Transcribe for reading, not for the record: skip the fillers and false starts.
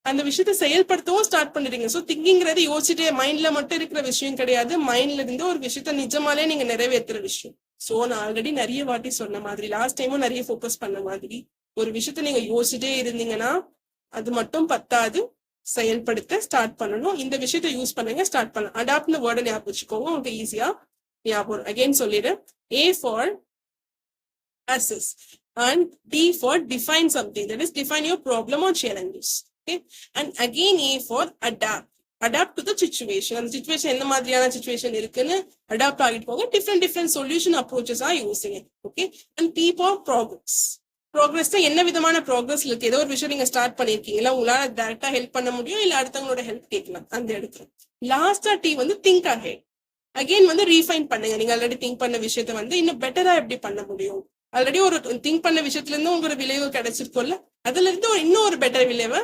அந்த விஷயத்த செயல்படுத்தவும் ஸ்டார்ட் பண்ணிடுங்க. ஸோ திங்கிங்கிறது யோசிச்சுட்டே மைண்ட்ல மட்டும் இருக்கிற விஷயம் கிடையாது, மைண்ட்ல இருந்து ஒரு விஷயத்த நிஜமாலே நீங்க நிறைவேற்றுற விஷயம். ஸோ நான் ஆல்ரெடி நிறைய வாட்டி சொன்ன மாதிரி, லாஸ்ட் டைமும் நிறைய ஃபோக்கஸ் பண்ண மாதிரி, ஒரு விஷயத்த நீங்க யோசிச்சுட்டே இருந்தீங்கன்னா அது மட்டும் பத்தாது, செயல்படுத்த ஸ்டார்ட் பண்ணணும். இந்த விஷயத்த யூஸ் பண்ணுங்க, ஸ்டார்ட் பண்ணலாம். அடாப்ட்னு வேர்டை ஞாபகம் வச்சுக்கோங்க, உங்களுக்கு ஈஸியா ஞாபகம். அகைன் சொல்லிடுறேன். A for assess and D for define something, that is define your problem or challenges. Okay, and again A for adapt to the situation. அந்த situation என்ன மாதிரியான situation இருக்குன்னு adapt ஆகிட்டு போங்க. different solution approaches are using it. Okay, and P for progress என்ன விதமான progress இருக்கு. ஏதோ ஒரு விஷயம் நீங்க ஸ்டார்ட் பண்ணிருக்கீங்களா, உங்களால டைரக்டா ஹெல்ப் பண்ண முடியும், இல்ல அடுத்தவங்களோட ஹெல்ப் கேட்கலாம் அந்த இடத்துல. லாஸ்டா T think ahead. Again refine பண்ணுங்க. நீங்க ஆல்ரெடி திங்க் பண்ண விஷயத்த இன்னும் பெட்டரா எப்படி பண்ண முடியும். ஆல்ரெடி ஒரு திங்க் பண்ண விஷயத்துல இருந்து உங்களுக்கு ஒரு விளைவு கிடைச்சிருக்கும்ல, அதுல இருந்து இன்னும் ஒரு பெட்டர் விளைவை